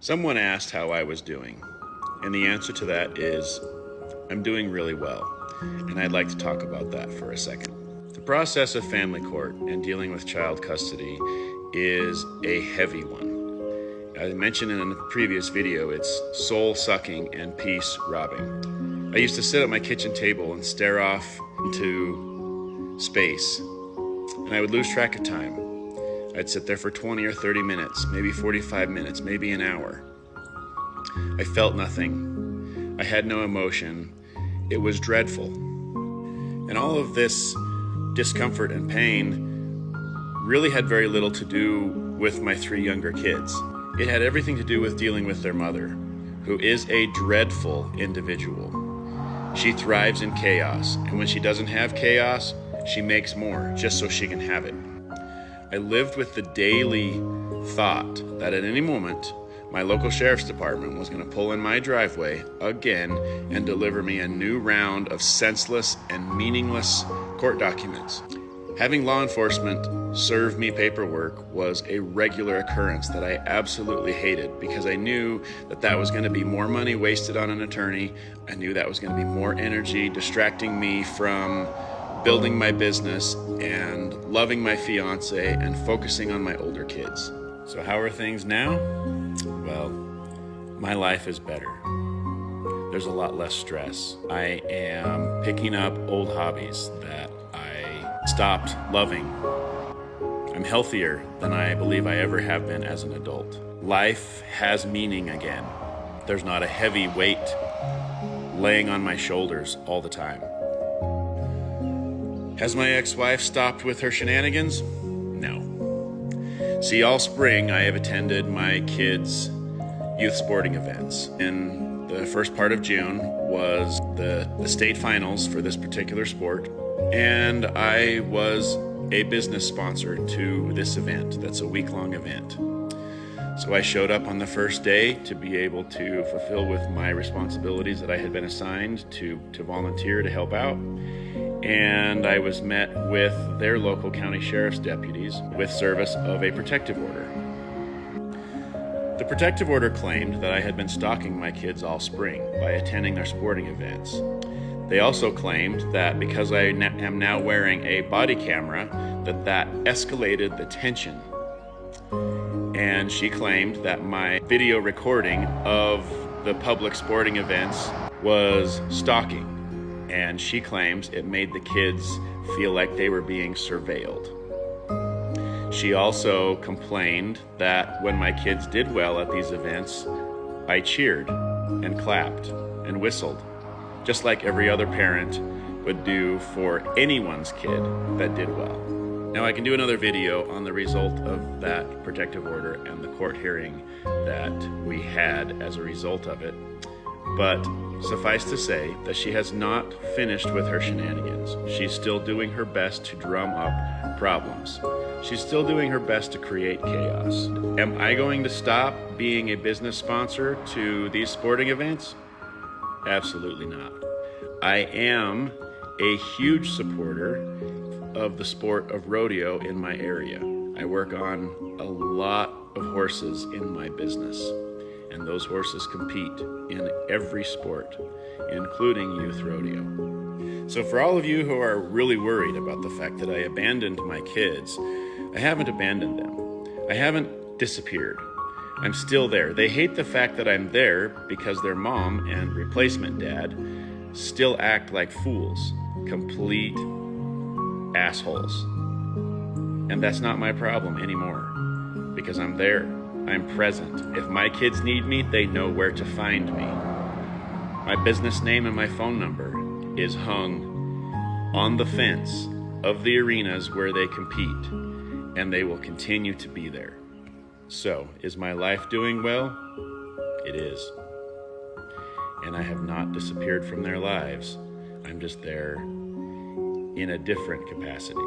Someone asked how I was doing, and the answer to that is, I'm doing really well, and I'd like to talk about that for a second. The process of family court and dealing with child custody is a heavy one. As I mentioned in a previous video, it's soul-sucking and peace-robbing. I used to sit at my kitchen table and stare off into space, and I would lose track of time. I'd sit there for 20 or 30 minutes, maybe 45 minutes, maybe an hour. I felt nothing. I had no emotion. It was dreadful. And all of this discomfort and pain really had very little to do with my 3 younger kids. It had everything to do with dealing with their mother, who is a dreadful individual. She thrives in chaos, and when she doesn't have chaos, she makes more just so she can have it. I lived with the daily thought that at any moment, my local sheriff's department was going to pull in my driveway again and deliver me a new round of senseless and meaningless court documents. Having law enforcement serve me paperwork was a regular occurrence that I absolutely hated because I knew that that was going to be more money wasted on an attorney. I knew that was going to be more energy distracting me from building my business and loving my fiance and focusing on my older kids. So how are things now? Well, my life is better. There's a lot less stress. I am picking up old hobbies that I stopped loving. I'm healthier than I believe I ever have been as an adult. Life has meaning again. There's not a heavy weight laying on my shoulders all the time. Has my ex-wife stopped with her shenanigans? No. See, all spring I have attended my kids' youth sporting events. In the first part of June was the state finals for this particular sport, and I was a business sponsor to this event. That's a week-long event. So I showed up on the first day to be able to fulfill with my responsibilities that I had been assigned to volunteer to help out. And I was met with their local county sheriff's deputies with service of a protective order. The protective order claimed that I had been stalking my kids all spring by attending their sporting events. They also claimed that because I am now wearing a body camera, that escalated the tension. And she claimed that my video recording of the public sporting events was stalking. And she claims it made the kids feel like they were being surveilled. She also complained that when my kids did well at these events, I cheered and clapped and whistled, just like every other parent would do for anyone's kid that did well. Now I can do another video on the result of that protective order and the court hearing that we had as a result of it. But suffice to say that she has not finished with her shenanigans. She's still doing her best to drum up problems. She's still doing her best to create chaos. Am I going to stop being a business sponsor to these sporting events? Absolutely not. I am a huge supporter of the sport of rodeo in my area. I work on a lot of horses in my business. And those horses compete in every sport, including youth rodeo. So for all of you who are really worried about the fact that I abandoned my kids, I haven't abandoned them. I haven't disappeared. I'm still there. They hate the fact that I'm there because their mom and replacement dad still act like fools, complete assholes. And that's not my problem anymore because I'm there. I'm present. If my kids need me, they know where to find me. My business name and my phone number is hung on the fence of the arenas where they compete, and they will continue to be there. So, is my life doing well? It is. And I have not disappeared from their lives. I'm just there in a different capacity.